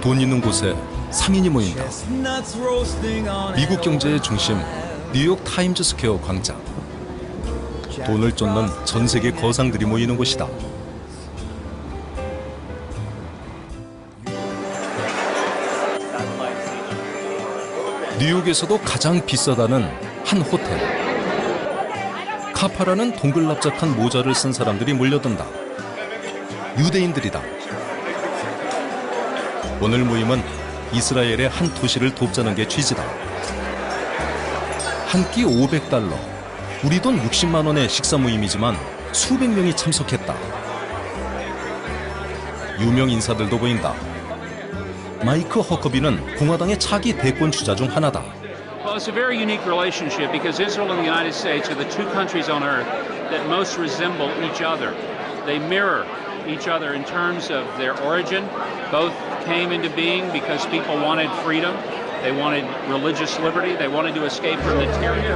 돈 있는 곳에 상인이 모인다. 미국 경제의 중심, 뉴욕 타임즈 스퀘어 광장. 돈을 쫓는 전 세계 거상들이 모이는 곳이다. 뉴욕에서도 가장 비싸다는 한 호텔. 카파라는 동글납작한 모자를 쓴 사람들이 몰려든다. 유대인들이다. 오늘 모임은 이스라엘의 한 도시를 돕자는 게 취지다. 한 끼 $500, 우리 돈 60만 원의 식사 모임이지만 수백 명이 참석했다. 유명 인사들도 보인다. 마이크 허커비는 공화당의 차기 대권 주자 중 하나다. Well, it's a very unique relationship because Israel and the United States are the two countries on earth that most resemble each other. They mirror each other in terms of their origin. Both came into being because people wanted freedom. They wanted religious liberty. They wanted to escape from the tyranny.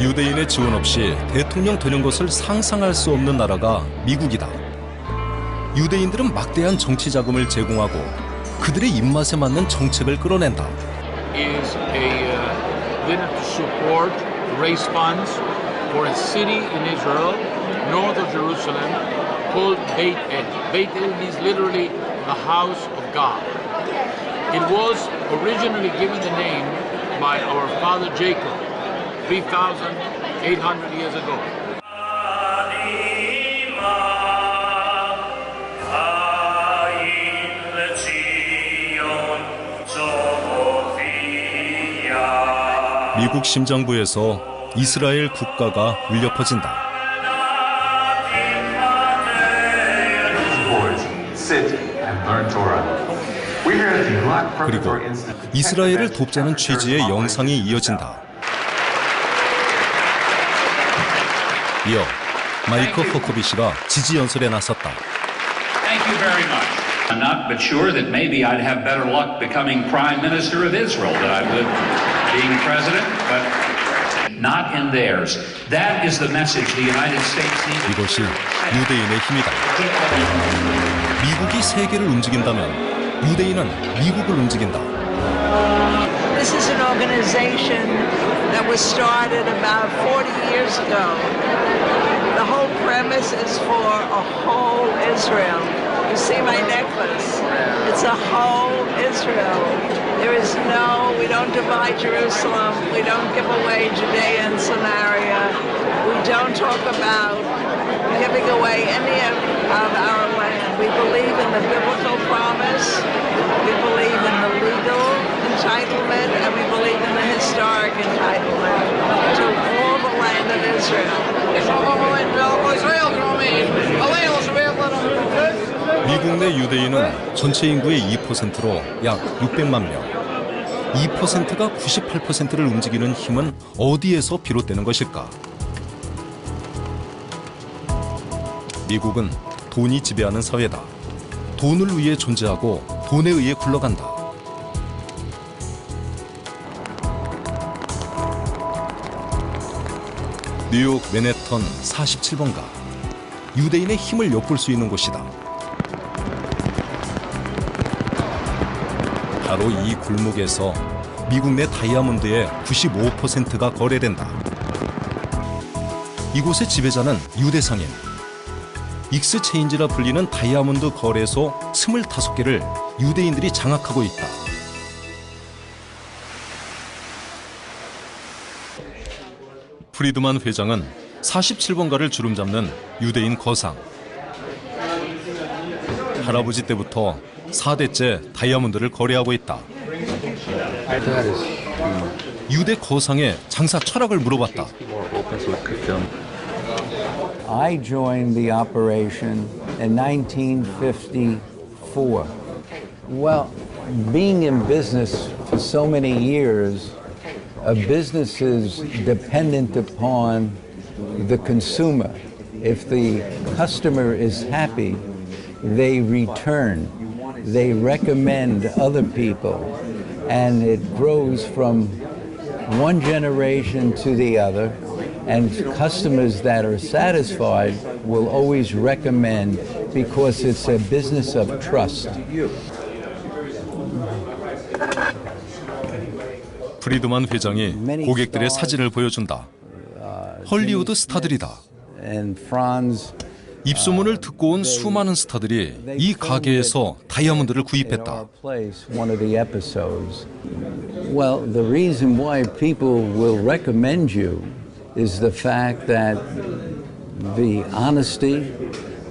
유대인의 지원 없이 대통령 되는 것을 상상할 수 없는 나라가 미국이다. 유대인들은 막대한 정치 자금을 제공하고 그들의 입맛에 맞는 정책을 끌어낸다. Is a winner to support raise funds for a city in Israel, north of Jerusalem, called Beit El. Beit El means literally the house of God. It was originally given the name by our father Jacob 3,800 years ago. 미국 심장부에서 이스라엘 국가가 울려 퍼진다. 그리고 이스라엘을 돕자는 취지의 영상이 이어진다. 이어 마이크 허커비 씨가 지지 연설에 나섰다. Thank you very much. I'm not but sure that maybe I'd have better luck becoming Prime Minister of Israel than I would being President, but not in theirs. That is the message the United States needs. 이것이 유대인의 힘이다. 미국이 세계를 움직인다면 유대인은 미국을 움직인다. This is an organization that was started about 40 years ago. The whole premise is for a whole Israel. You see my necklace? It's a whole Israel. We don't divide Jerusalem. We don't give away Judea and Samaria. We don't talk about giving away any of our land. We believe in the biblical promise. We believe in the legal entitlement, and we believe in the historic entitlement to all the land of Israel. 미국 내 유대인은 전체 인구의 2%로 약 600만 명. 2%가 98%를 움직이는 힘은 어디에서 비롯되는 것일까? 미국은 돈이 지배하는 사회다. 돈을 위해 존재하고 돈에 의해 굴러간다. 뉴욕 맨해튼 47번가. 유대인의 힘을 엿볼 수 있는 곳이다. 바로 이 골목에서 미국 내 다이아몬드의 95%가 거래된다. 이곳의 지배자는 유대 상인. 익스체인지라 불리는 다이아몬드 거래소 25개를 유대인들이 장악하고 있다. 프리드만 회장은 47번가를 주름잡는 유대인 거상. 할아버지 때부터 4대째 다이아몬드를 거래하고 있다. 유대 거상의 장사 철학을 물어봤다. I joined the operation in 1954. Well, being in business for so many years, a business is dependent upon the consumer. If the customer is happy, they return. They recommend other people, and it grows from one generation to the other, and customers that are satisfied will always recommend because it's a business of trust. 프리드만 회장이 고객들의 사진을 보여준다. 헐리우드 스타들이다. And Franz 입소문을 듣고 온 수많은 스타들이 이 가게에서 다이아몬드를 구입했다. one of the episodes. Well, the reason why people will recommend you is the fact that the honesty,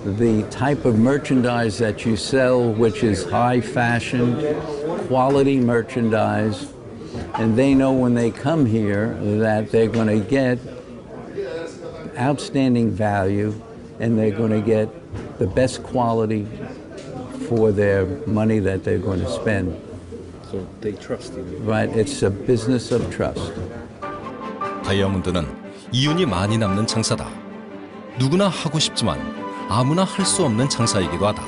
the type of merchandise that you sell, which is high fashion, quality merchandise, and they know when they come here that they're going to get outstanding value and they're going to get the best quality for their money that they're going to spend. So they trust you. Right, it's a business of trust. 다이아몬드는 이윤이 많이 남는 장사다. 누구나 하고 싶지만 아무나 할 수 없는 장사이기도 하다.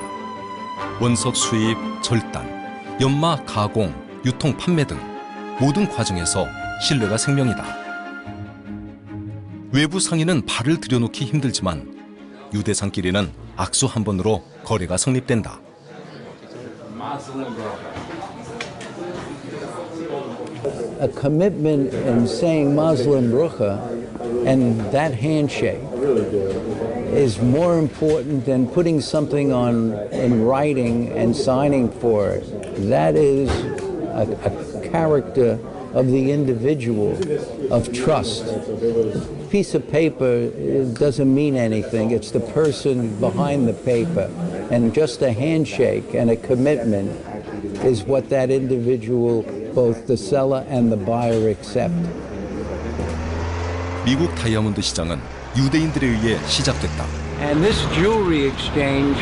원석 수입, 절단, 연마, 가공, 유통, 판매 등 모든 과정에서 신뢰가 생명이다. 외부 상인은 발을 들여놓기 힘들지만 유대상끼리는 악수 한 번으로 거래가 성립된다. A commitment in saying Muslim Rucha and that handshake is more important than putting something in writing and signing for it. That is a character of the individual, of trust. A piece of paper doesn't mean anything. It's the person behind the paper. And just a handshake and a commitment is what that individual, both the seller and the buyer, accept. 미국 다이아몬드 시장은 유대인들에 의해 시작됐다. And this jewelry exchange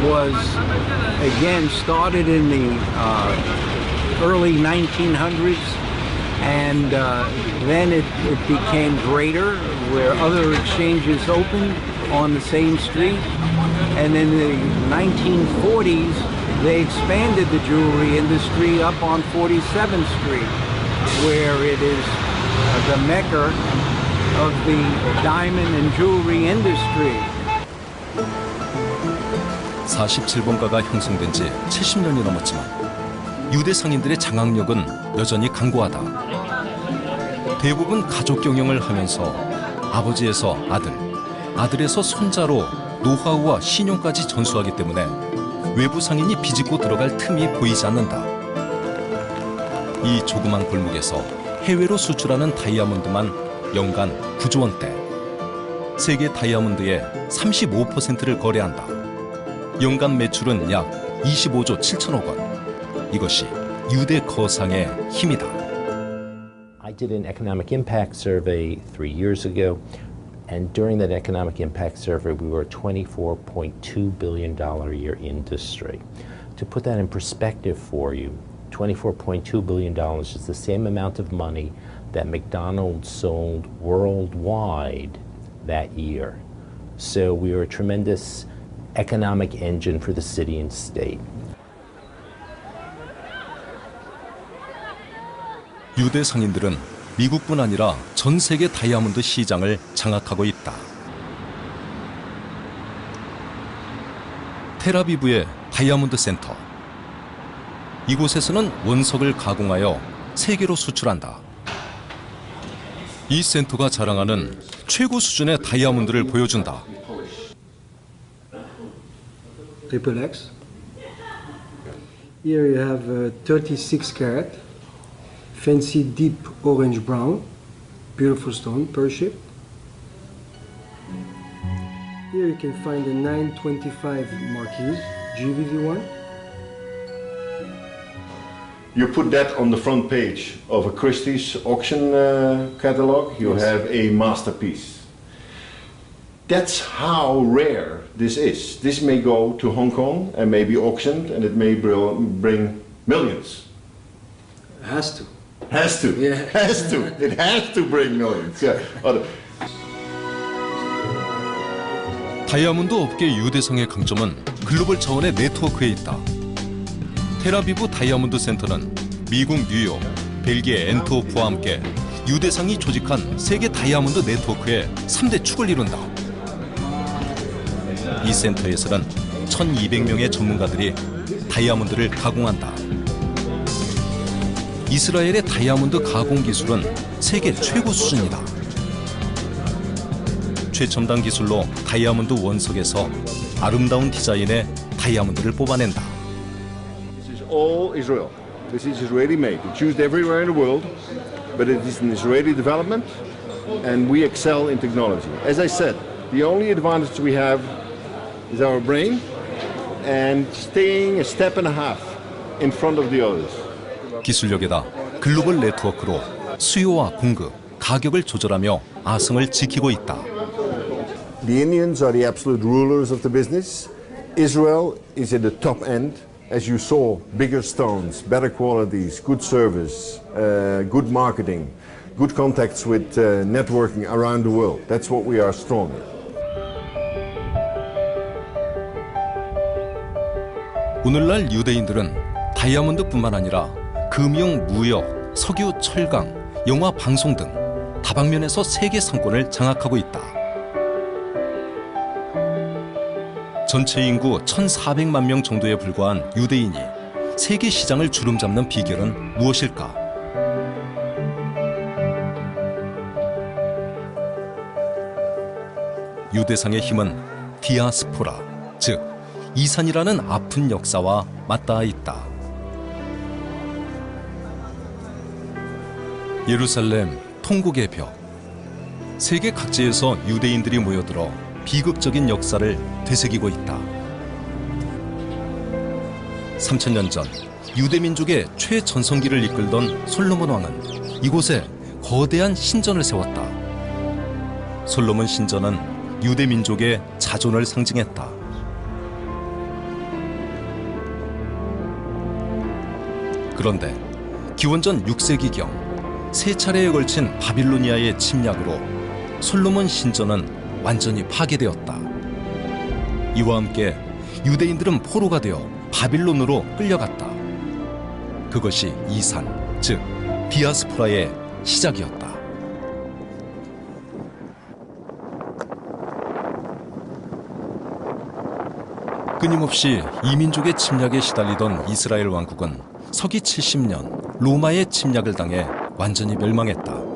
was again started in the early 1900s, and then it became greater where other exchanges opened on the same street. And in the 1940s, they expanded the jewelry industry up on 47th Street, where it is the mecca of the diamond and jewelry industry. 47번가가 형성된 지 70년이 넘었지만 유대 상인들의 장악력은 여전히 강고하다. 대부분 가족 경영을 하면서 아버지에서 아들, 아들에서 손자로 노하우와 신용까지 전수하기 때문에 외부 상인이 비집고 들어갈 틈이 보이지 않는다. 이 조그만 골목에서 해외로 수출하는 다이아몬드만 연간 9조 원대. 세계 다이아몬드의 35%를 거래한다. 연간 매출은 약 25조 7천억 원. 이것이 유대 거상의 힘이다. I did an economic impact survey 3 years ago, and during that economic impact survey, we were a $24.2 billion a year industry. To put that in perspective for you, $24.2 billion is the same amount of money that McDonald's sold worldwide that year. So we are a tremendous economic engine for the city and state. 유대 상인들은 미국뿐 아니라 전 세계 다이아몬드 시장을 장악하고 있다. 텔아비브의 다이아몬드 센터. 이곳에서는 원석을 가공하여 세계로 수출한다. 이 센터가 자랑하는 최고 수준의 다이아몬드를 보여준다. Triple X. Here you have 36 carat, fancy deep orange brown, beautiful stone, pearl shaped. Here you can find the 925 Marquise GVV1. You put that on the front page of a Christie's auction catalog, you have a masterpiece. That's how rare this is. This may go to Hong Kong and may be auctioned, and it may bring millions. It has to. Has to. Yeah. Has to. It has to bring millions. Yeah. 다이아몬드 업계 유대상의 강점은 글로벌 차원의 네트워크에 있다. 텔아비브 다이아몬드 센터는 미국 뉴욕, 벨기에 앤트워프와 함께 유대상이 조직한 세계 다이아몬드 네트워크의 3대 축을 이룬다. 이 센터에서는 1,200명의 전문가들이 다이아몬드를 가공한다. 이스라엘의 다이아몬드 가공 기술은 세계 최고 수준이다. 최첨단 기술로 다이아몬드 원석에서 아름다운 디자인의 다이아몬드를 뽑아낸다. This is all Israel. This is Israeli made. It's used everywhere in the world, but it is an Israeli development, and we excel in technology. As I said, the only advantage we have is our brain and staying a step and a half in front of the others. 기술력에다 글로벌 네트워크로 수요와 공급, 가격을 조절하며 아성을 지키고 있다. The Indians are the absolute rulers of the business. Israel is at the top end. As you saw, bigger stones, better qualities, good service, good marketing, good contacts with networking around the world. That's what we are strong in. 오늘날 유대인들은 다이아몬드뿐만 아니라 금융, 무역, 석유, 철강, 영화, 방송 등 다방면에서 세계 상권을 장악하고 있다. 전체 인구 1,400만 명 정도에 불과한 유대인이 세계 시장을 주름잡는 비결은 무엇일까? 유대상의 힘은 디아스포라, 즉 이산이라는 아픈 역사와 맞닿아 있다. 예루살렘 통곡의 벽. 세계 각지에서 유대인들이 모여들어 비극적인 역사를 되새기고 있다. 3000년 전 유대민족의 최전성기를 이끌던 솔로몬 왕은 이곳에 거대한 신전을 세웠다. 솔로몬 신전은 유대민족의 자존을 상징했다. 그런데 기원전 6세기경 세 차례에 걸친 바빌로니아의 침략으로 솔로몬 신전은 완전히 파괴되었다. 이와 함께 유대인들은 포로가 되어 바빌론으로 끌려갔다. 그것이 이산, 즉 디아스포라의 시작이었다. 끊임없이 이민족의 침략에 시달리던 이스라엘 왕국은 서기 70년 로마의 침략을 당해 완전히 멸망했다.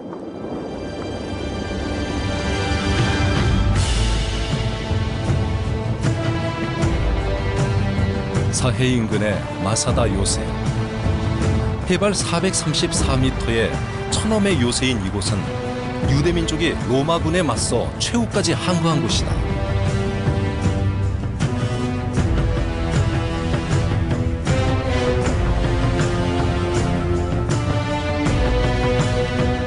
사해 인근의 마사다 요새. 해발 434m의 천엄의 요새인 이곳은 유대민족이 로마군에 맞서 최후까지 항거한 곳이다.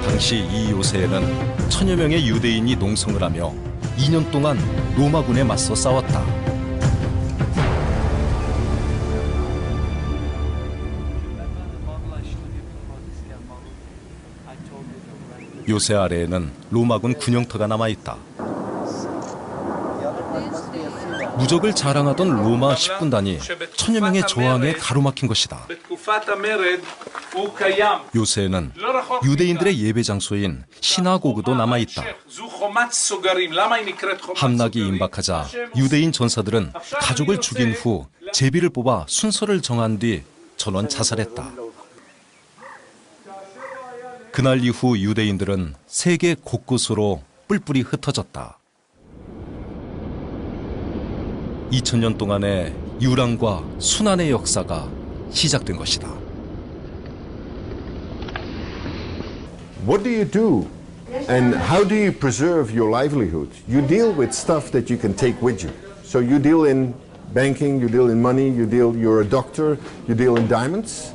당시 이 요새에는 1000여 명의 유대인이 농성을 하며 2년 동안 로마군에 맞서 싸웠다. 요새 아래에는 로마군 군용터가 남아있다. 무적을 자랑하던 로마 10군단이 1000여 명의 저항에 가로막힌 것이다. 요새에는 유대인들의 예배 장소인 시나고그도 남아있다. 함락이 임박하자 유대인 전사들은 가족을 죽인 후 제비를 뽑아 순서를 정한 뒤 전원 자살했다. 그날 이후 유대인들은 세계 곳곳으로 뿔뿔이 흩어졌다. 2000년 동안의 유랑과 순환의 역사가 시작된 것이다. What do you do and how do you preserve your livelihood? You deal with stuff that you can take with you. So you deal in banking, you deal in money, you're a doctor, you deal in diamonds.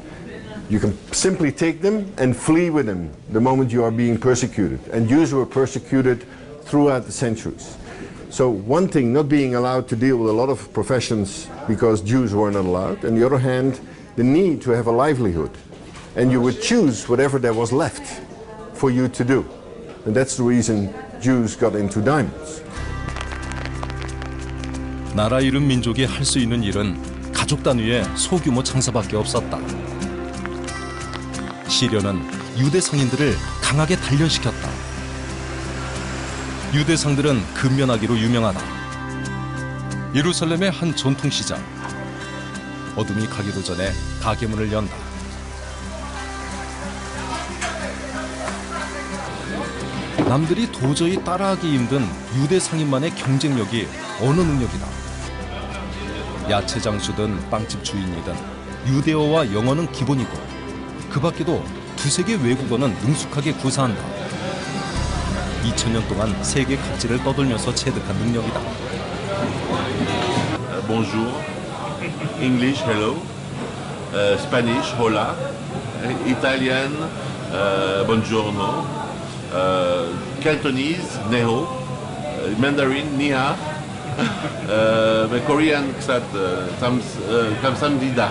You can simply take them and flee with them the moment you are being persecuted. And Jews were persecuted throughout the centuries. So one thing, not being allowed to deal with a lot of professions because Jews were not allowed. On the other hand, the need to have a livelihood. And you would choose whatever there was left for you to do. And that's the reason Jews got into diamonds. 나라 잃은 민족이 할 수 있는 일은 가족 단위의 소규모 장사밖에 없었다. 시련은 유대 성인들을 강하게 단련시켰다. 유대 상들은 근면하기로 유명하다. 예루살렘의 한 전통시장. 어둠이 가기도 전에 가게 문을 연다. 남들이 도저히 따라하기 힘든 유대 상인만의 경쟁력이 어느 능력이다. 야채 장수든 빵집 주인이든 유대어와 영어는 기본이고 그 밖에도 두세 개 외국어는 능숙하게 구사한다. 2000년 동안 세계 각지를 떠돌면서 체득한 능력이다. Bonjour, English, hello, Spanish, hola, Italian, buongiorno, Cantonese, neho, Mandarin, niha, Korean, ksat, kamsamnida.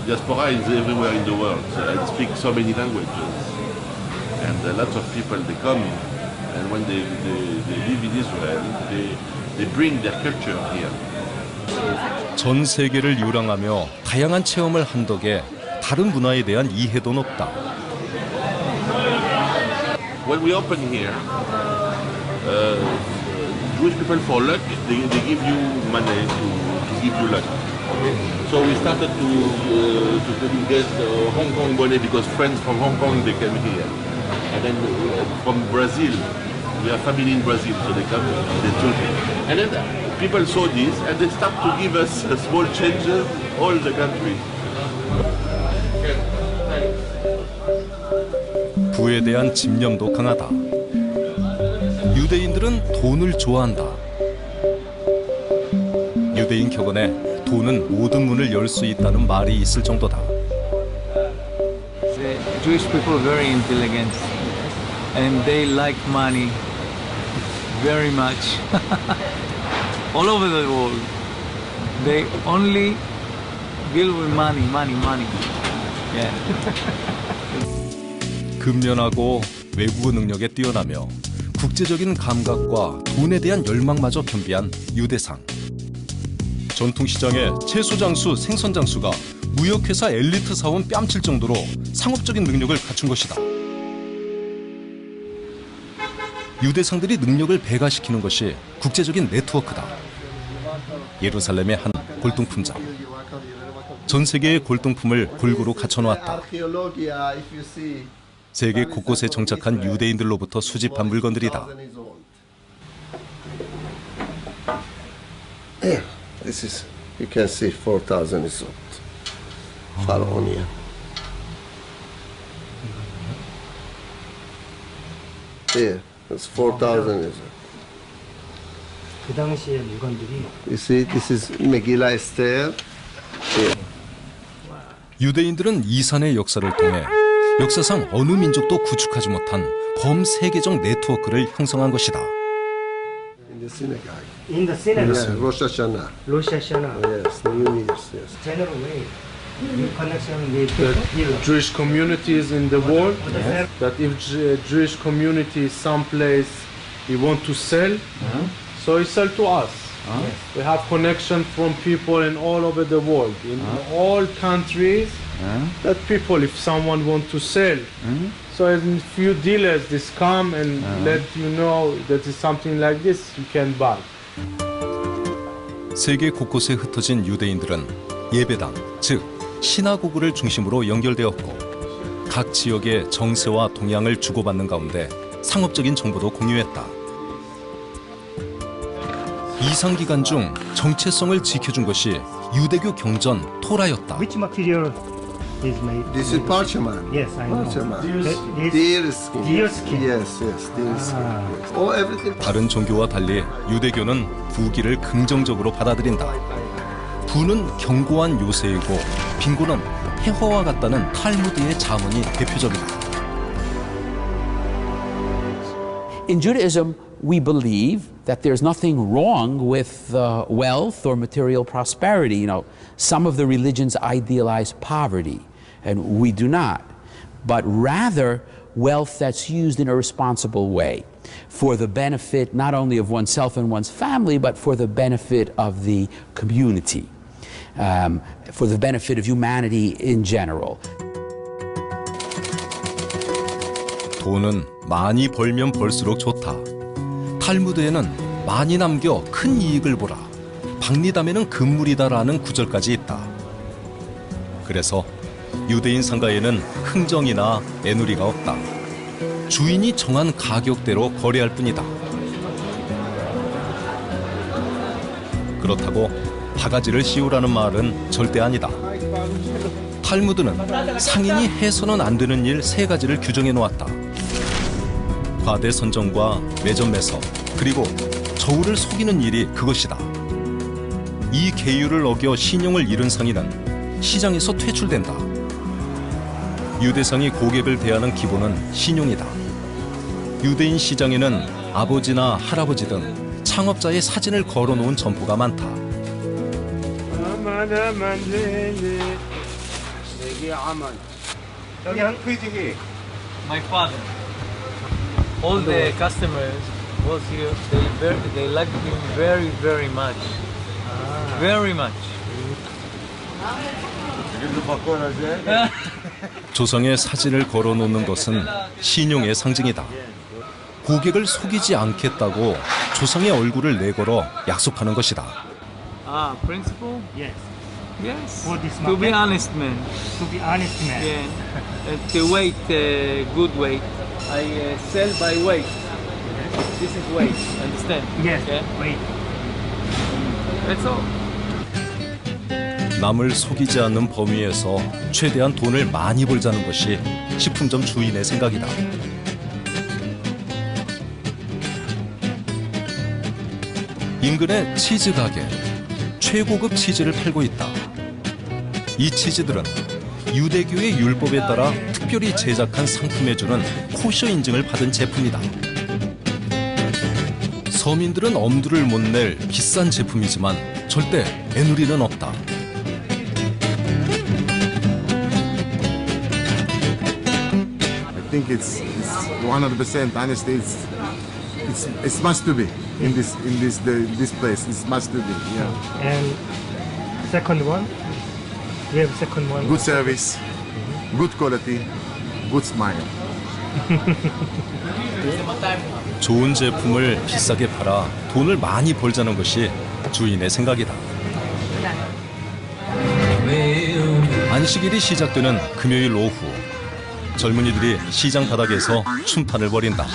Diaspora is everywhere in the world. I speak so many languages, and lots of people they come, and when they live in Israel, they bring their culture here. 전 세계를 유랑하며 다양한 체험을 한 덕에 다른 문화에 대한 이해도 높다. When we open here, Jewish people for luck, they give you money to give you luck. So we started to get Hong Kong money because friends from Hong Kong they came here, and then from Brazil, we have family in Brazil, so they come, they took it, and then people saw this and they start to give us small changes all the country. 부에 대한 집념도 강하다. 유대인들은 돈을 좋아한다. 유대인 격언에 돈은 모든 문을 열 수 있다는 말이 있을 정도다. Jewish people are very intelligent and they like money very much. All over the world. They only deal with money, money, money. Yeah. 근면하고 외국어 능력에 뛰어나며 국제적인 감각과 돈에 대한 열망마저 겸비한 유대상. 전통시장의 채소장수, 생선장수가 무역회사 엘리트 사원 뺨칠 정도로 상업적인 능력을 갖춘 것이다. 유대상들이 능력을 배가시키는 것이 국제적인 네트워크다. 예루살렘의 한 골동품점. 전 세계의 골동품을 골고루 갖춰놓았다. 세계 곳곳에 정착한 유대인들로부터 수집한 물건들이다. Yeah, this is, you can see 4,000 is old. Pharaonia. Yeah, it's 4,000 is old. 그 당시의 물건들이 You see, this is Megillah Esther. Yeah. 유대인들은 이산의 역사를 통해 역사상 어느 민족도 구축하지 못한 범세계적 네트워크를 형성한 것이다. In the synagogue. In the synagogue. Yeah, Rosh Hashanah. Rosh Hashanah. Yes, New Year's, yes. General way. In connection with the Jewish communities in the world, yes. That if Jewish community is someplace he want to sell, so he sell to us. Yes. We have connection from people in all over the world, in all countries. That people, if someone want to sell, so a few dealers just come and let you know that is something like this you can buy. 세계 곳곳에 흩어진 유대인들은 예배당, 즉 시나고그를 중심으로 연결되었고 각 지역의 정세와 동향을 주고받는 가운데 상업적인 정보도 공유했다. 이상 기간 중 정체성을 지켜준 것이 유대교 경전 토라였다. Which material is made? This is parchment. Yes, I know. Parchment. Deer skin. Deer skin. Yes, yes, deer skin. Yes. Oh, everything. 다른 종교와 달리 유대교는 부기를 긍정적으로 받아들인다. 부는 견고한 요새이고 빈곤은 해화와 같다는 탈무드의 자문이 대표적이다. In Judaism, we believe that there's nothing wrong with wealth or material prosperity. You know, some of the religions idealize poverty, and we do not. But rather, wealth that's used in a responsible way for the benefit not only of oneself and one's family, but for the benefit of the community, for the benefit of humanity in general. 돈은 많이 벌면 벌수록 좋다. 탈무드에는 많이 남겨 큰 이익을 보라. 박리담에는 금물이다라는 구절까지 있다. 그래서 유대인 상가에는 흥정이나 애누리가 없다. 주인이 정한 가격대로 거래할 뿐이다. 그렇다고 바가지를 씌우라는 말은 절대 아니다. 탈무드는 상인이 해서는 안 되는 일 3가지를 규정해 놓았다. 과대 선정과 매점 매석, 그리고 저울을 속이는 일이 그것이다. 이 계율을 어겨 신용을 잃은 상인은 시장에서 퇴출된다. 유대상이 고객을 대하는 기본은 신용이다. 유대인 시장에는 아버지나 할아버지 등 창업자의 사진을 걸어놓은 점포가 많다. My father. All the customers was here. They liked him very, very much. Very much. 조상의 사진을 걸어놓는 것은 신용의 상징이다. 고객을 속이지 않겠다고 조상의 얼굴을 내걸어 약속하는 것이다. Ah, principle? Yes. Yes. For this To be market? honest man. To be honest man. Yeah. To weight, good weight. I sell by weight. This is weight. Understand? Yes. Yeah? Wait. That's all. 남을 속이지 않는 범위에서 최대한 돈을 많이 벌자는 것이 식품점 주인의 생각이다. 인근의 치즈 가게, 최고급 치즈를 팔고 있다. 이 치즈들은 유대교의 율법에 따라 특별히 제작한 상품에 주는 코셔 인증을 받은 제품이다. 서민들은 엄두를 못 낼 비싼 제품이지만 절대 애누리는 없다. I think it's 100% honesty. It's must to be in this place. It's must to be. Yeah. And second one. We have second one. Good service, good quality, good smile. 좋은 제품을 비싸게 팔아 돈을 많이 벌자는 것이 주인의 생각이다. 안식일이 시작되는 금요일 오후, 젊은이들이 시장 바닥에서 춤판을 벌인다.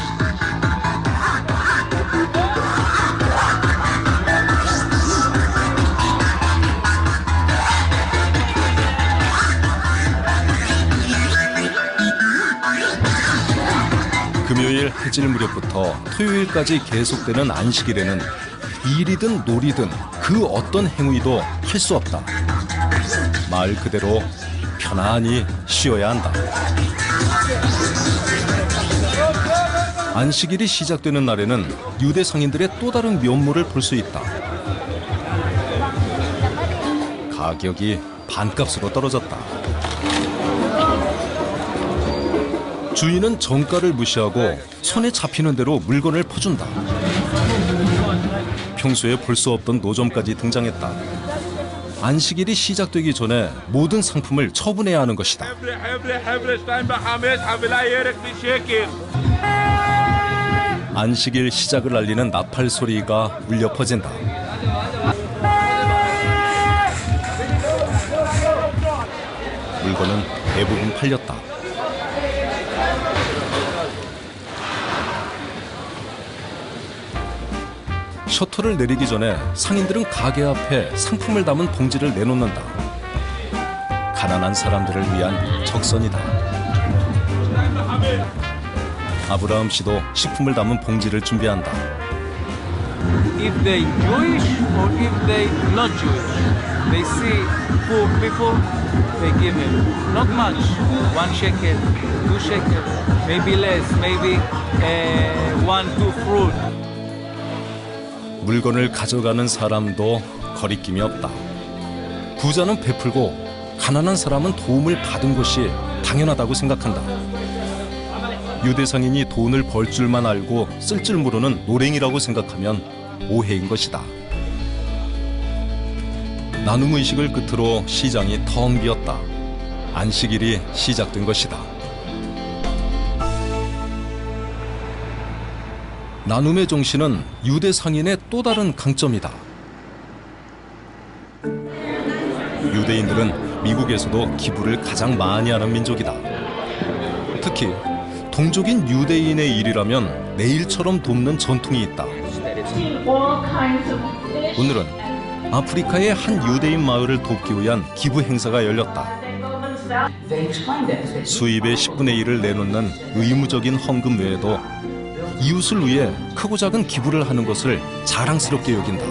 금요일 해질 무렵부터 토요일까지 계속되는 안식일에는 일이든 놀이든 그 어떤 행위도 할 수 없다. 말 그대로 편안히 쉬어야 한다. 안식일이 시작되는 날에는 유대 상인들의 또 다른 면모를 볼 수 있다. 가격이 반값으로 떨어졌다. 주인은 정가를 무시하고 손에 잡히는 대로 물건을 퍼준다. 평소에 볼 수 없던 노점까지 등장했다. 안식일이 시작되기 전에 모든 상품을 처분해야 하는 것이다. 안식일 시작을 알리는 나팔 소리가 울려 퍼진다. 물건은 대부분 팔렸다. 셔터를 내리기 전에 상인들은 가게 앞에 상품을 담은 봉지를 내놓는다. 가난한 사람들을 위한 적선이다. 아브라함 씨도 식품을 담은 봉지를 준비한다. If they Jewish or if they not Jewish, they see poor people, they give him not much, 1 shekel, 2 shekel, maybe less, maybe 1, 2 fruit. 물건을 가져가는 사람도 거리낌이 없다. 부자는 베풀고 가난한 사람은 도움을 받은 것이 당연하다고 생각한다. 유대 상인이 돈을 벌 줄만 알고 쓸 줄 모르는 노랭이라고 생각하면 오해인 것이다. 나눔 의식을 끝으로 시장이 텅 비었다. 안식일이 시작된 것이다. 나눔의 정신은 유대 상인의 또 다른 강점이다. 유대인들은 미국에서도 기부를 가장 많이 하는 민족이다. 특히 동족인 유대인의 일이라면 내일처럼 돕는 전통이 있다. 오늘은 아프리카의 한 유대인 마을을 돕기 위한 기부 행사가 열렸다. 수입의 10분의 1을 내놓는 의무적인 헌금 외에도 이웃을 위해 크고 작은 기부를 하는 것을 자랑스럽게 여긴다.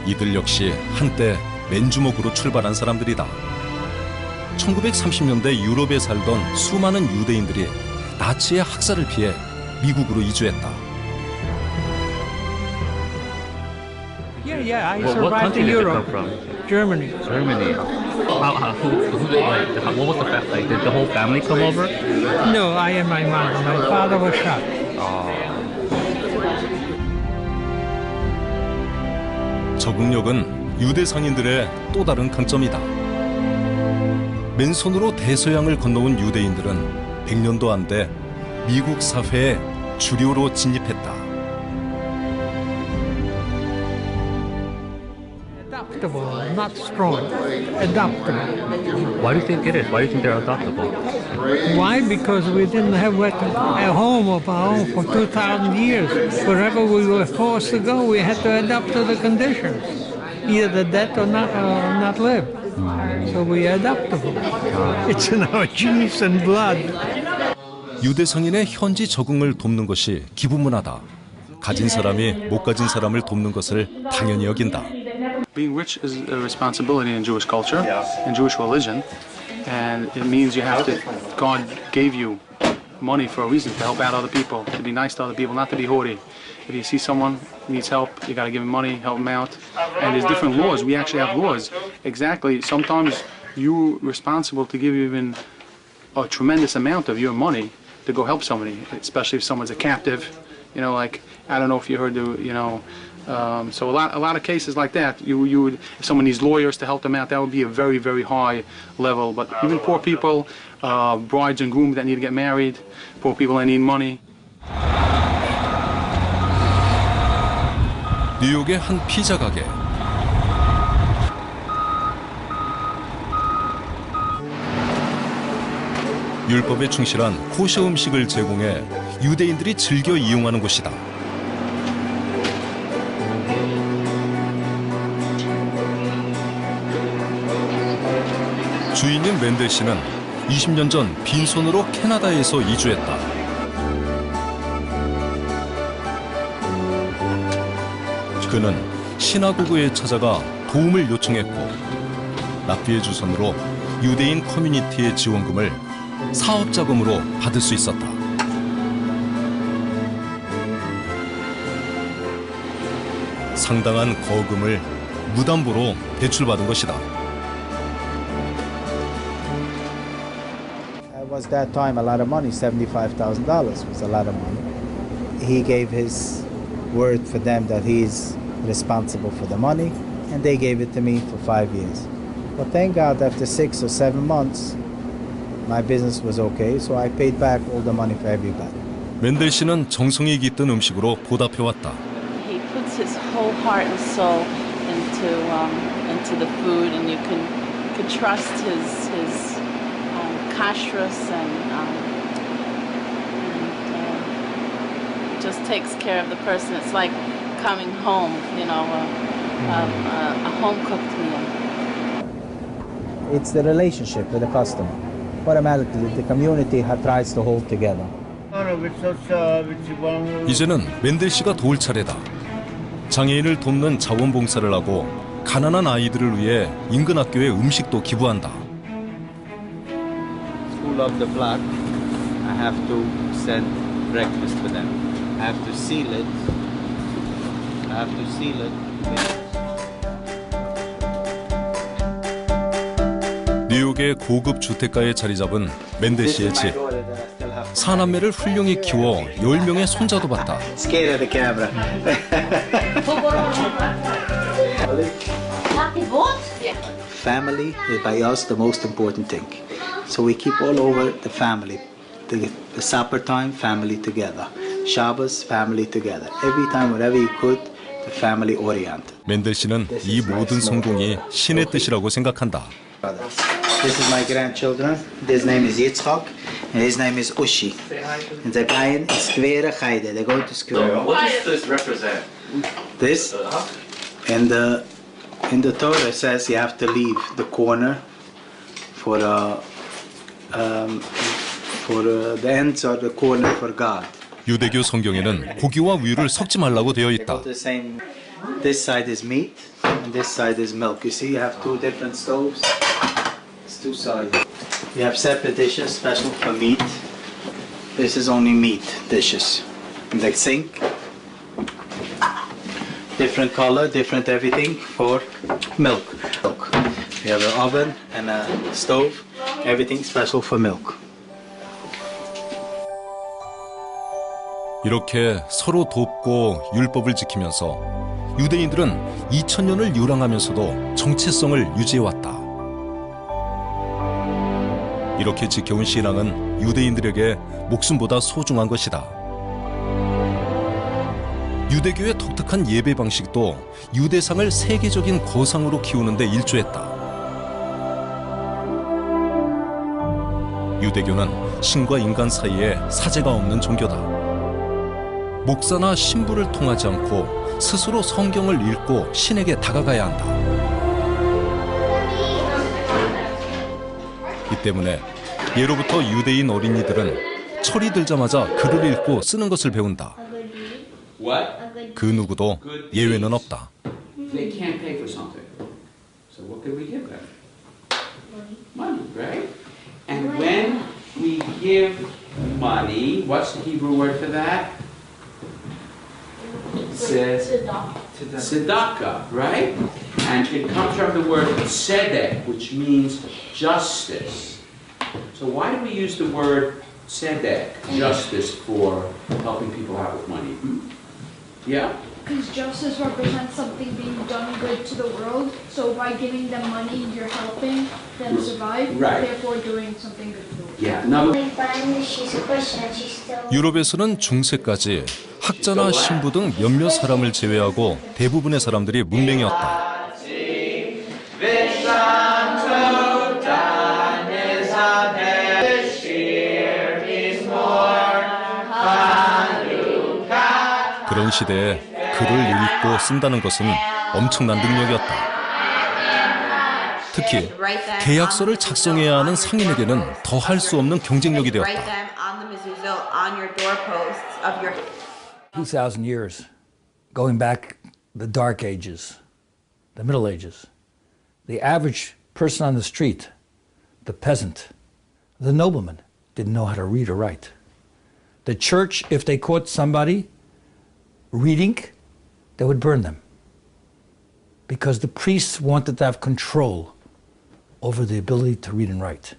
이들 역시 한때 맨주먹으로 출발한 사람들이다. 1930년대 유럽에 살던 수많은 유대인들이 나치의 학살을 피해 미국으로 이주했다. Yeah, I What survived country in did you Europe. come from? Germany. Germany. What was the fact? Like, did the whole family come over? No, I and my mom. My father was shot. 적응력은 유대 상인들의 또 다른 강점이다. 맨손으로 대서양을 건너온 유대인들은 100년도 안 돼 미국 사회의 주류로 진입했다. Adaptable, not strong. Adaptable. Why do you think it is? Why do you think they're adoptable? Why? Because we didn't have a home of our own for 2,000 years. Wherever we were forced to go, we had to adapt to the conditions. Either dead or not live. So we are adaptable. It's in our genes and blood. 유대 상인의 현지 적응을 돕는 것이 기부 문화다. 가진 사람이 못 가진 사람을 돕는 것을 당연히 여긴다. Being rich is a responsibility in Jewish culture, in Jewish religion, and it means you have to, God gave you money for a reason, to help out other people, to be nice to other people, not to be hoardy. If you see someone needs help, you got to give him money, help him out. And there's different laws. We actually have laws. Exactly. Sometimes you're responsible to give even a tremendous amount of your money to go help somebody, especially if someone's a captive. You know, like, I don't know if you heard the, you know, so a lot of cases like that, you would, if someone needs lawyers to help them out, that would be a very, very high level. But even poor people, brides and grooms that need to get married, poor people that need money. 뉴욕의 한 피자 가게. 율법에 충실한 코셔 음식을 제공해 유대인들이 즐겨 이용하는 곳이다. 주인인 멘델 씨는 20년 전 빈손으로 캐나다에서 이주했다. 그는 시나고그에 찾아가 도움을 요청했고 납비의 주선으로 유대인 커뮤니티의 지원금을 사업 자금으로 받을 수 있었다. 상당한 거금을 무담보로 대출받은 것이다. Was that time a lot of money? $75,000 was a lot of money. He gave his word for them that he's responsible for the money, and they gave it to me for 5 years. But thank God, after 6 or 7 months, my business was okay, so I paid back all the money for everybody. 멘델 씨는 정성이 깃든 음식으로 보답해 왔다. He puts his whole heart and soul into the food, and you can trust his kashrus and just takes care of the person. It's like coming home, you know, a home-cooked meal. It's the relationship with the customer. Automatically, the community tries to hold together. 이제는 멘델 씨가 도울 차례다. 장애인을 돕는 자원봉사를 하고 가난한 아이들을 위해 인근 학교에 음식도 기부한다. School of the Flock, I have to send breakfast to them. I have to seal it. 뉴욕의 고급 주택가에 자리 잡은 멘델 씨의 집. 사남매를 훌륭히 키워 10명의 손자도 봤다. Scared of the camera. Family is by us the most important thing. So we keep all over the family The supper time, family together. Shabbos, family together. Every time, whatever he could, the family oriented. 맨델 씨는 이 모든 성공이 신의 뜻이라고 생각한다. This is my grandchildren. His name is Yitzchak, and his name is Ushi. And the guy is Kvera Chayde. They go to school. What does this represent? This, in the Torah it says you have to leave the corner for the ends of the corner for God. 유대교 성경에는 고기와 우유를 섞지 말라고 되어 있다. The same. This side is meat, and this side is milk. You see, you have two different stoves. It's two sides. You have separate dishes, special for meat. This is only meat dishes. In the sink, different color, different everything for milk. You have an oven and a stove. Everything special for milk. 이렇게 서로 돕고 율법을 지키면서 유대인들은 2000년을 유랑하면서도 정체성을 유지해왔다. 이렇게 지켜온 신앙은 유대인들에게 목숨보다 소중한 것이다. 유대교의 독특한 예배 방식도 유대상을 세계적인 거상으로 키우는 데 일조했다. 유대교는 신과 인간 사이에 사제가 없는 종교다. 목사나 신부를 통하지 않고 스스로 성경을 읽고 신에게 다가가야 한다. 이 때문에 예로부터 유대인 어린이들은 철이 들자마자 글을 읽고 쓰는 것을 배운다. 그 누구도 예외는 없다. They can't pay for something. So what could we give them? Money, right? And when we give money, what's the Hebrew word for that? It says tzedakah, right? And it comes from the word tzedek, which means justice. So why do we use the word tzedek, justice, for helping people out with money? Yeah? Because justice represents something being done good to the world. So by giving them money, you're helping them survive. Right. Therefore, doing something good to the world. Yeah. Now, 유럽에서는 중세까지 학자나 신부 등 몇몇 사람을 제외하고 대부분의 사람들이 문맹이었다. 그런 시대에 글을 읽고 쓴다는 것은 엄청난 능력이었다. 특히 계약서를 작성해야 하는 상인에게는 더할 수 없는 경쟁력이 되었다. 2,000 years, going back the Dark Ages, the Middle Ages, the average person on the street, the peasant, the nobleman, didn't know how to read or write. The church, if they caught somebody reading, they would burn them. Because the priests wanted to have control over the ability to read and write.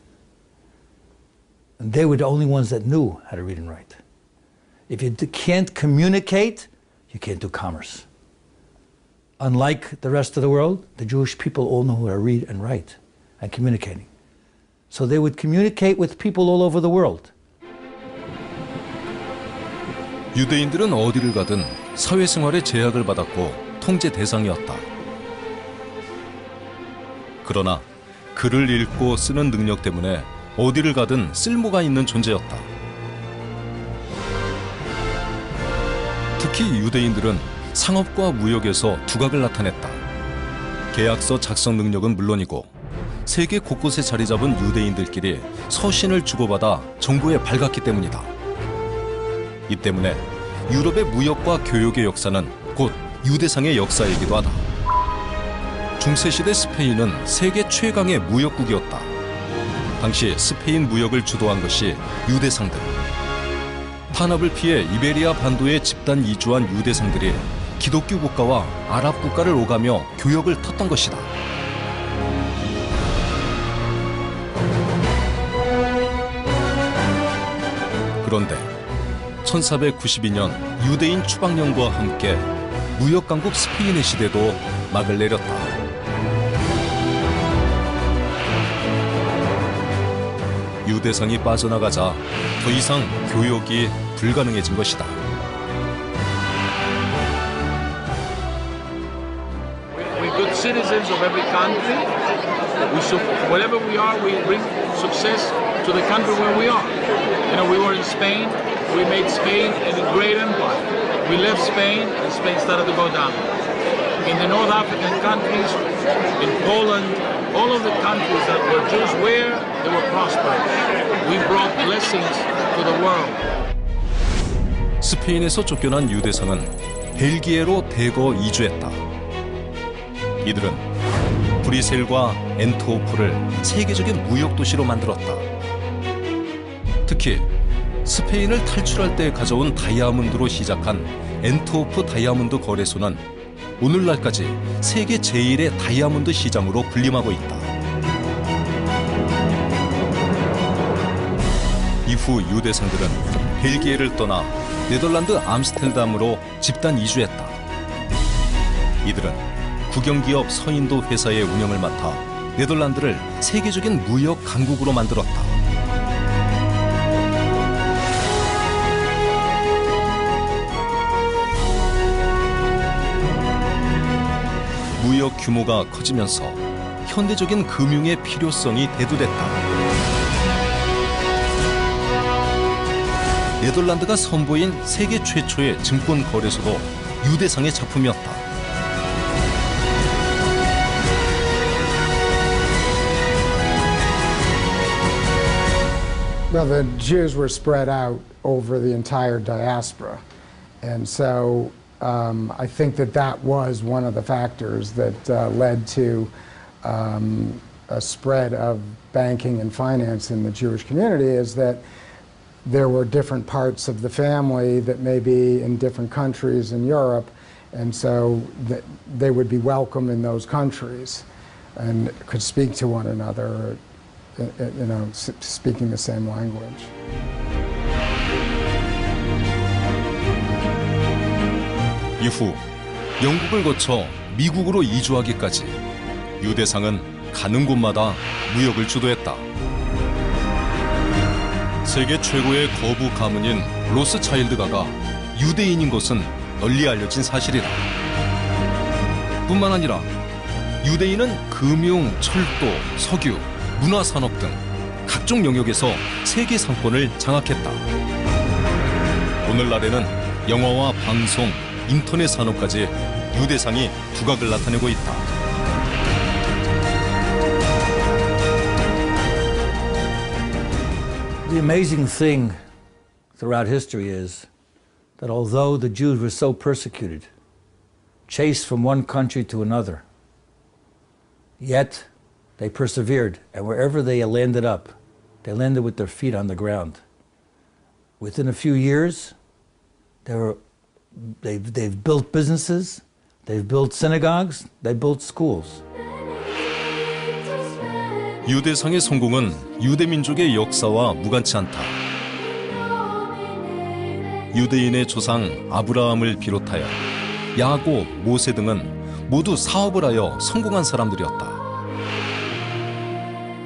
And they were the only ones that knew how to read and write. If you can't communicate, you can't do commerce. Unlike the rest of the world, the Jewish people all know how to read and write and communicating. So they would communicate with people all over the world. 유대인들은 어디를 가든 사회생활에 제약을 받았고 통제 대상이었다. 그러나 글을 읽고 쓰는 능력 때문에 어디를 가든 쓸모가 있는 존재였다. 특히 유대인들은 상업과 무역에서 두각을 나타냈다. 계약서 작성 능력은 물론이고 세계 곳곳에 자리 잡은 유대인들끼리 서신을 주고받아 정보에 밝았기 때문이다. 이 때문에 유럽의 무역과 교역의 역사는 곧 유대상의 역사이기도 하다. 중세시대 스페인은 세계 최강의 무역국이었다. 당시 스페인 무역을 주도한 것이 유대상들. 탄압을 피해 이베리아 반도에 집단 이주한 유대상들이 기독교 국가와 아랍 국가를 오가며 교역을 텄던 것이다. 그런데 1492년 유대인 추방령과 함께 무역 강국 스페인의 시대도 막을 내렸다. 유대상이 빠져나가자 더 이상 교역이 불가능해진 것이다. We're good citizens of every country. Wherever we are, we bring success to the country where we are. You know, we were in Spain. We made Spain a great empire. We left Spain, and Spain started to go down. In the North African countries, in Poland, all of the countries that were Jews were, they were prosperous. We brought blessings to the world. 스페인에서 쫓겨난 유대상은 벨기에로 대거 이주했다. 이들은 브뤼셀과 엔트호프를 세계적인 무역 도시로 만들었다. 특히 스페인을 탈출할 때 가져온 다이아몬드로 시작한 엔트호프 다이아몬드 거래소는 오늘날까지 세계 제1의 다이아몬드 시장으로 군림하고 있다. 이후 유대상들은 벨기에를 떠나 네덜란드 암스테르담으로 집단 이주했다. 이들은 국영기업 서인도 회사의 운영을 맡아 네덜란드를 세계적인 무역 강국으로 만들었다. 무역 규모가 커지면서 현대적인 금융의 필요성이 대두됐다. 네덜란드가 선보인 세계 최초의 증권 거래소도 유대상의 작품이었다. Well, the Jews were spread out over the entire diaspora, and so I think that was one of the factors that led to a spread of banking and finance in the Jewish community, is that there were different parts of the family that may be in different countries in Europe, and so they would be welcome in those countries and could speak to one another, you know, speaking the same language. 이후 영국을 거쳐 미국으로 이주하기까지 유대상은 가는 곳마다 무역을 주도했다. 세계 최고의 거부 가문인 로스차일드가가 유대인인 것은 널리 알려진 사실이다. 뿐만 아니라 유대인은 금융, 철도, 석유, 문화산업 등 각종 영역에서 세계 상권을 장악했다. 오늘날에는 영화와 방송, 인터넷 산업까지 유대상이 두각을 나타내고 있다. The amazing thing throughout history is that although the Jews were so persecuted, chased from one country to another, yet they persevered, and wherever they landed up, they landed with their feet on the ground. Within a few years, they've built businesses, they've built synagogues, they built schools. 유대상의 성공은 유대민족의 역사와 무관치 않다. 유대인의 조상 아브라함을 비롯하여 야곱, 모세 등은 모두 사업을 하여 성공한 사람들이었다.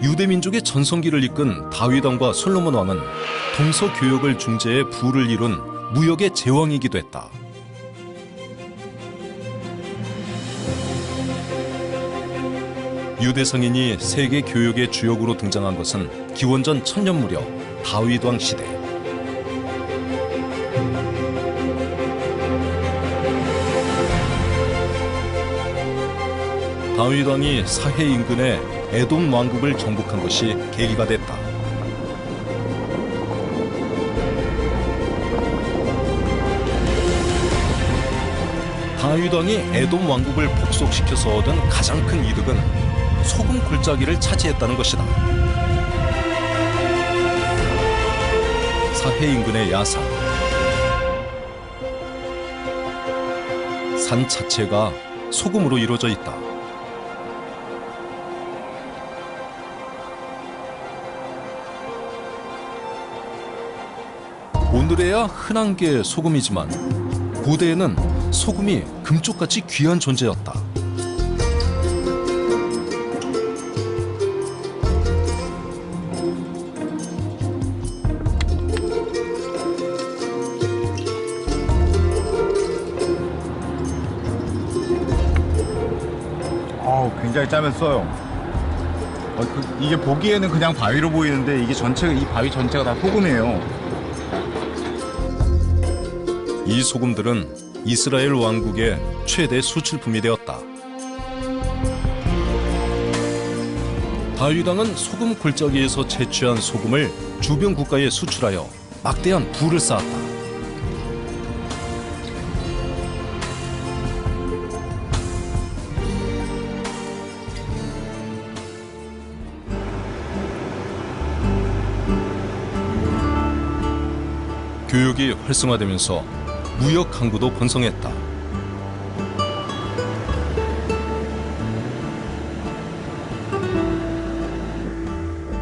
유대민족의 전성기를 이끈 다윗 왕과 솔로몬 왕은 동서교역을 중재해 부를 이룬 무역의 제왕이기도 했다. 유대상인이 세계 교역의 주역으로 등장한 것은 기원전 1000년 무렵 다윗 왕 시대. 다윗 왕이 사해 인근의 에돔 왕국을 정복한 것이 계기가 됐다. 다윗 왕이 에돔 왕국을 복속시켜서 얻은 가장 큰 이득은 소금 골짜기를 차지했다는 것이다. 사해 인근의 야산, 산 자체가 소금으로 이루어져 있다. 오늘에야 흔한 게 소금이지만 고대에는 소금이 금쪽같이 귀한 존재였다. 잘 짜면 써요. 이게 보기에는 그냥 바위로 보이는데 이게 전체가 이 바위 전체가 다 소금이에요. 이 소금들은 이스라엘 왕국의 최대 수출품이 되었다. 다윗 왕은 소금 골짜기에서 채취한 소금을 주변 국가에 수출하여 막대한 부를 쌓았다. 교육이 활성화되면서 무역 항구도 번성했다.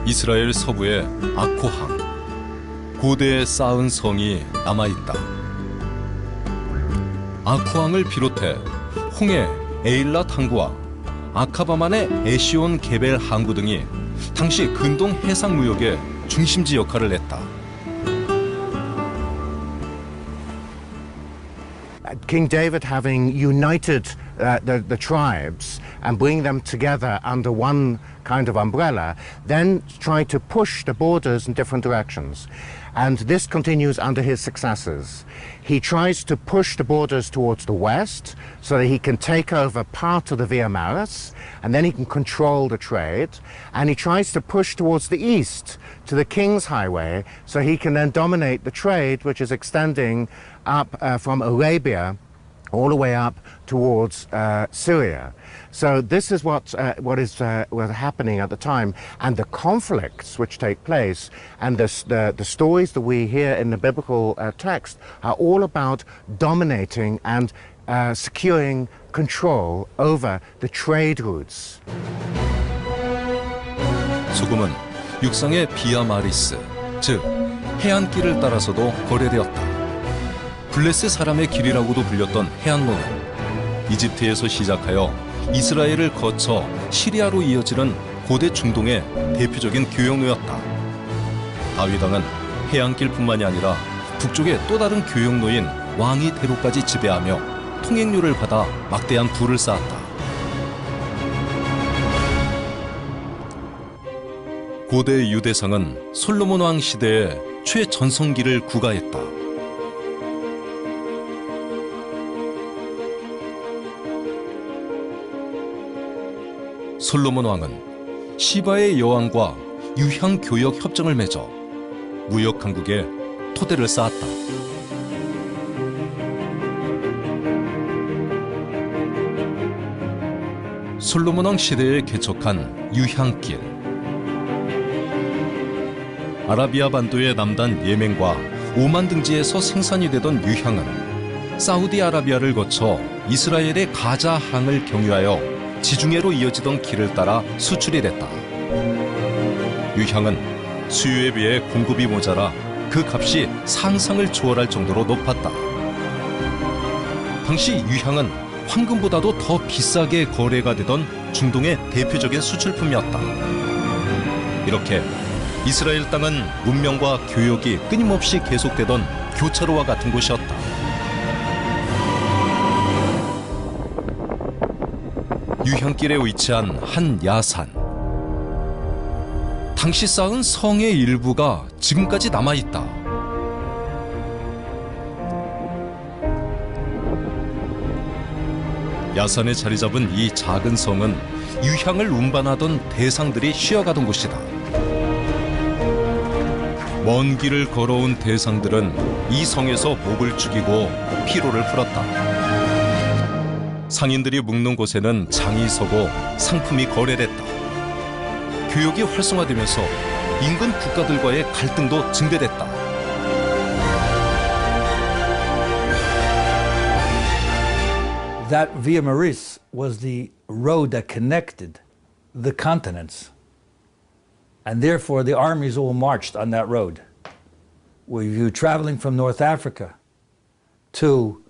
이스라엘 서부의 아코항, 고대에 쌓은 성이 남아있다. 아코항을 비롯해 홍해 에일랏 항구와 아카바만의 에시온 게벨 항구 등이 당시 근동 해상 무역의 중심지 역할을 했다. King David, having united the tribes and bring them together under one kind of umbrella, then tried to push the borders in different directions. And this continues under his successors. He tries to push the borders towards the west so that he can take over part of the Via Maris, and then he can control the trade. And he tries to push towards the east to the King's Highway so he can then dominate the trade, which is extending up from Arabia all the way up towards Syria. So this is what was happening at the time, and the conflicts which take place, and the stories that we hear in the biblical text are all about dominating and securing control over the trade routes. 소금은 육상의 비아 마리스, 즉 해안길을 따라서도 거래되었다. 블레셋 사람의 길이라고도 불렸던 해안로는 이집트에서 시작하여 이스라엘을 거쳐 시리아로 이어지는 고대 중동의 대표적인 교역로였다. 다윗왕은 해안길뿐만이 아니라 북쪽의 또 다른 교역로인 왕이 대로까지 지배하며 통행료를 받아 막대한 부를 쌓았다. 고대 유대상은 솔로몬 왕 시대에 최전성기를 구가했다. 솔로몬 왕은 시바의 여왕과 유향 교역 협정을 맺어 무역 강국에 토대를 쌓았다. 솔로몬 왕 시대에 개척한 유향길. 아라비아 반도의 남단 예멘과 오만 등지에서 생산이 되던 유향은 사우디아라비아를 거쳐 이스라엘의 가자항을 경유하여 지중해로 이어지던 길을 따라 수출이 됐다. 유향은 수요에 비해 공급이 모자라 그 값이 상상을 초월할 정도로 높았다. 당시 유향은 황금보다도 더 비싸게 거래가 되던 중동의 대표적인 수출품이었다. 이렇게 이스라엘 땅은 문명과 교역이 끊임없이 계속되던 교차로와 같은 곳이었다. 유향길에 위치한 한 야산. 당시 쌓은 성의 일부가 지금까지 남아있다. 야산에 자리 잡은 이 작은 성은 유향을 운반하던 대상들이 쉬어가던 곳이다. 먼 길을 걸어온 대상들은 이 성에서 목을 죽이고 피로를 풀었다. 상인들이 묵는 곳에는 장이 서고 상품이 거래됐다. 교역이 활성화되면서 인근 국가들과의 갈등도 증대됐다. That Via Maris was the road that connected the continents. And therefore the armies all marched on that road. Were you traveling from North Africa to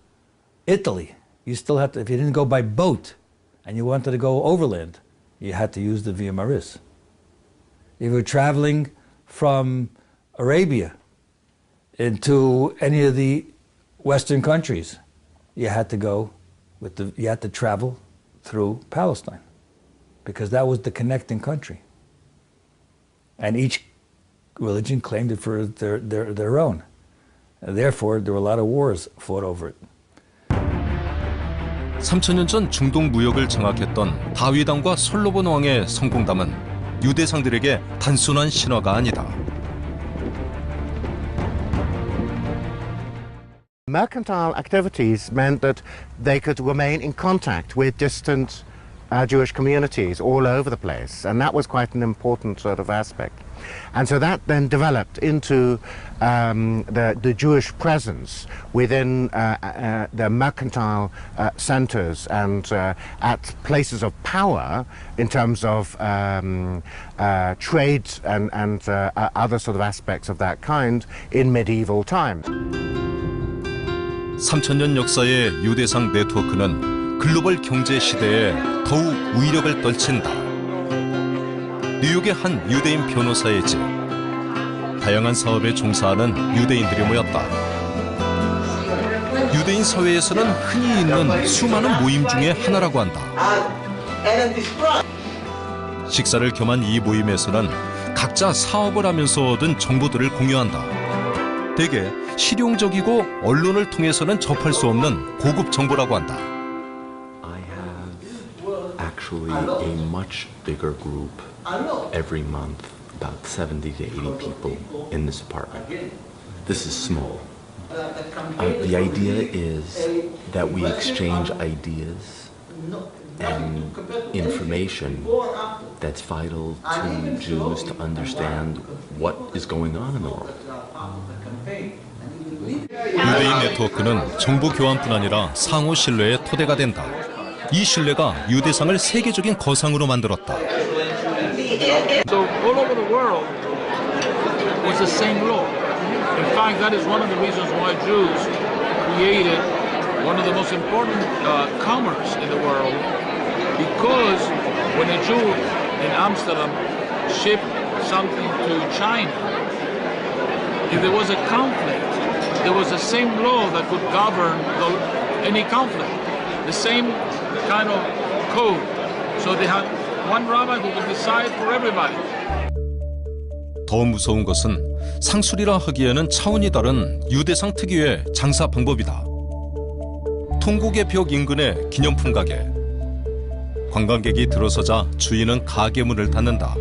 Italy, you still had to, if you didn't go by boat and you wanted to go overland, you had to use the Via Maris. If you were traveling from Arabia into any of the Western countries, you had to go you had to travel through Palestine. because that was the connecting country. And each religion claimed it for their own. And therefore, there were a lot of wars fought over it. 3000년 전 중동 무역을 장악했던 다윗 왕과 솔로몬 왕의 성공담은 유대상들에게 단순한 신화가 아니다. Mercantile activities meant that they could remain in contact with distant Jewish communities all over the place, and that was quite an important sort of aspect. And so that then developed into the Jewish presence within the mercantile centers and at places of power in terms of trade and other sort of aspects of that kind in medieval time. 3000년 역사의 유대상 네트워크는 글로벌 경제 시대에 더욱 위력을 떨친다. 뉴욕의 한 유대인 변호사의 집. 다양한 사업에 종사하는 유대인들이 모였다. 유대인 사회에서는 흔히 있는 수많은 모임 중에 하나라고 한다. 식사를 겸한 이 모임에서는 각자 사업을 하면서 얻은 정보들을 공유한다. 대개 실용적이고 언론을 통해서는 접할 수 없는 고급 정보라고 한다. I have actually a much bigger group every month, about 70 to 80 people in this apartment. This is small. The idea is that we exchange ideas and information that's vital to Jews to understand what is going on in the world. 유대인 네트워크는 정보 교환뿐 아니라 상호 신뢰의 토대가 된다. 이 신뢰가 유대상을 세계적인 거상으로 만들었다. So all over the world was the same law. In fact, that is one of the reasons why Jews created one of the most important commerce in the world, because when a Jew in Amsterdam shipped something to China, if there was a conflict, there was the same law that could govern any conflict, the same kind of code. So they had one rabbi who could decide for everybody. 더 무서운 것은 상술이라 하기에는 차원이 다른 유대상 특유의 장사 방법이다. 통곡의 벽 인근의 기념품 가게. 관광객이 들어서자 주인은 가게 문을 닫는다.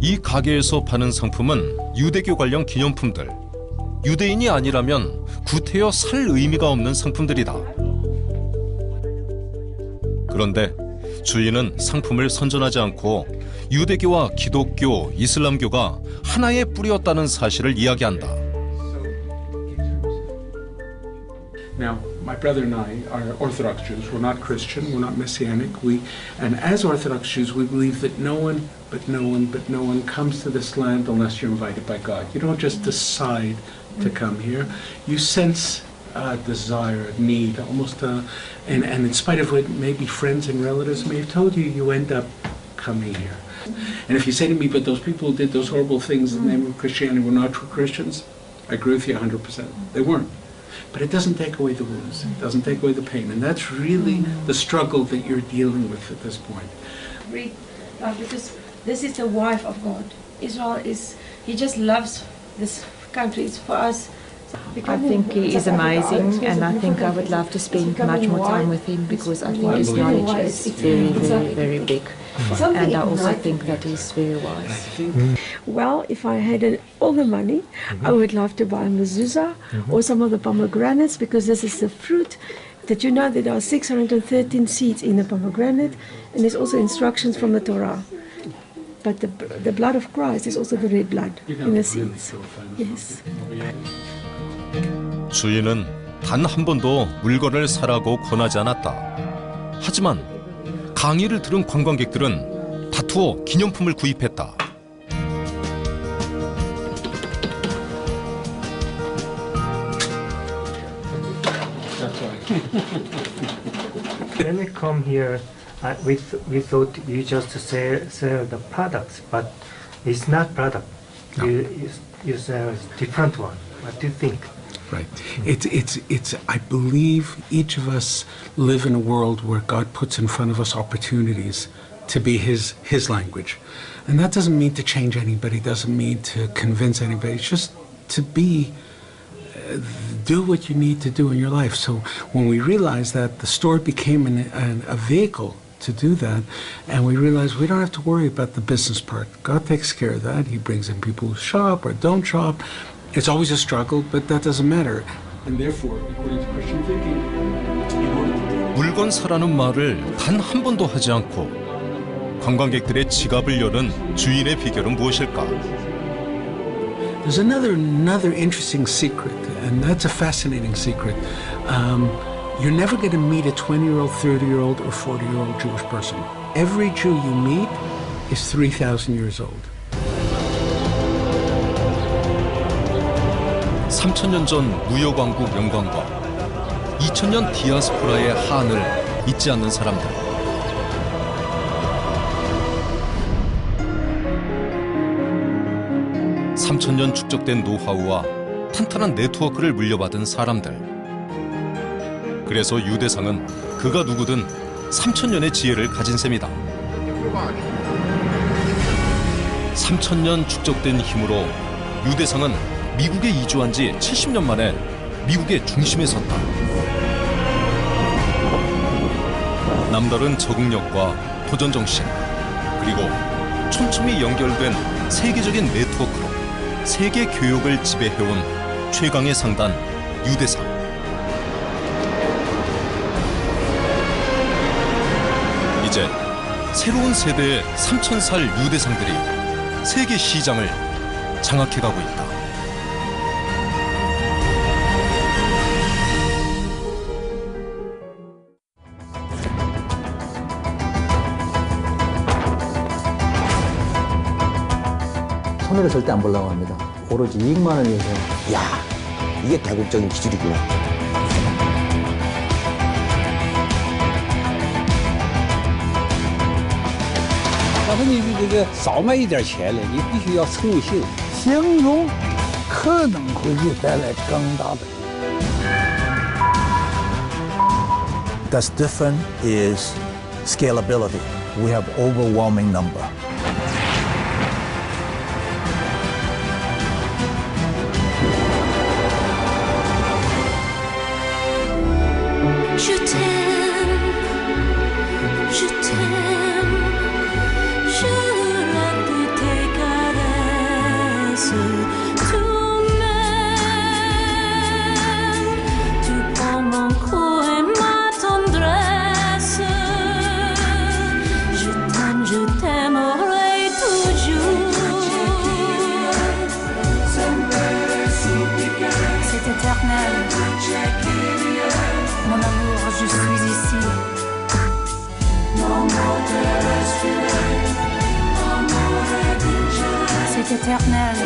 이 가게에서 파는 상품은 유대교 관련 기념품들. 유대인이 아니라면 구태여 살 의미가 없는 상품들이다. 그런데 주인은 상품을 선전하지 않고 유대교와 기독교, 이슬람교가 하나의 뿌리였다는 사실을 이야기한다. Now, my brother and I are Orthodox Jews. We're not Christian. We're not Messianic. And as Orthodox Jews, we believe that no one comes to this land unless you're invited by God. You don't just decide to come here. You sense a desire, a need, almost and in spite of what maybe friends and relatives may have told you, you end up coming here. And if you say to me, but those people who did those horrible things in the name of Christianity were not true Christians, I agree with you 100%. They weren't. But it doesn't take away the wounds. It doesn't take away the pain. And that's really the struggle that you're dealing with at this point. Because this is the wife of God. Israel he just loves this country. It's for us. I think he is amazing, and I think I would love to spend much more time with him because I think his knowledge is very, very, very big. And I also think that he's very wise. Well, if I had all the money, I would love to buy a mezuzah or some of the pomegranates, because this is the fruit that you know that there are 613 seeds in the pomegranate, and there's also instructions from the Torah. But the blood of Christ is also the red blood in the seeds. Yes. 주인은 단 한 번도 물건을 사라고 권하지 않았다. 하지만 강의를 들은 관광객들은 다투어 기념품을 구입했다. When we come here, we thought you just sell the products, but it's not product. You sell a different one. What do you think? Right. It's. I believe each of us live in a world where God puts in front of us opportunities to be His language, and that doesn't mean to change anybody. Doesn't mean to convince anybody. It's just to be. Do what you need to do in your life. So when we realized that, the store became a vehicle to do that, and we realized we don't have to worry about the business part. God takes care of that. He brings in people who shop or don't shop. It's always a struggle, but that doesn't matter. And therefore, according to Christian thinking, in order to 물건 사라는 말을 단 한 번도 하지 않고 관광객들의 지갑을 여는 주인의 비결은 무엇일까? There's another interesting secret, and that's a fascinating secret. You're never going to meet a 20-year-old, 30-year-old, or 40-year-old Jewish person. Every Jew you meet is 3,000 years old. 3,000년 전 무역왕국 영광과 2,000년 디아스포라의 한을 잊지 않는 사람들. (3,000년) 축적된 노하우와 탄탄한 네트워크를 물려받은 사람들. 그래서 유대상은 그가 누구든 3,000년의 지혜를 가진 셈이다. 3,000년 축적된 힘으로 유대상은 미국에 이주한 지 70년 만에 미국의 중심에 섰다. 남다른 적응력과 도전정신, 그리고 촘촘히 연결된 세계적인 네트워크로 세계 교역을 지배해온 최강의 상단 유대상. 이제 새로운 세대의 3,000살 유대상들이 세계 시장을 장악해가고 있다. 손해를 절대 안 보려고 합니다. 오로지 이익만을 위해서. 야, 이게 다국적인 기술이구나.但是你这个少卖一点钱了，你必须要称性。相容可能会给带来更大的。That's different is scalability. We have overwhelming number. Mon amour, je suis ici. C'est éternel.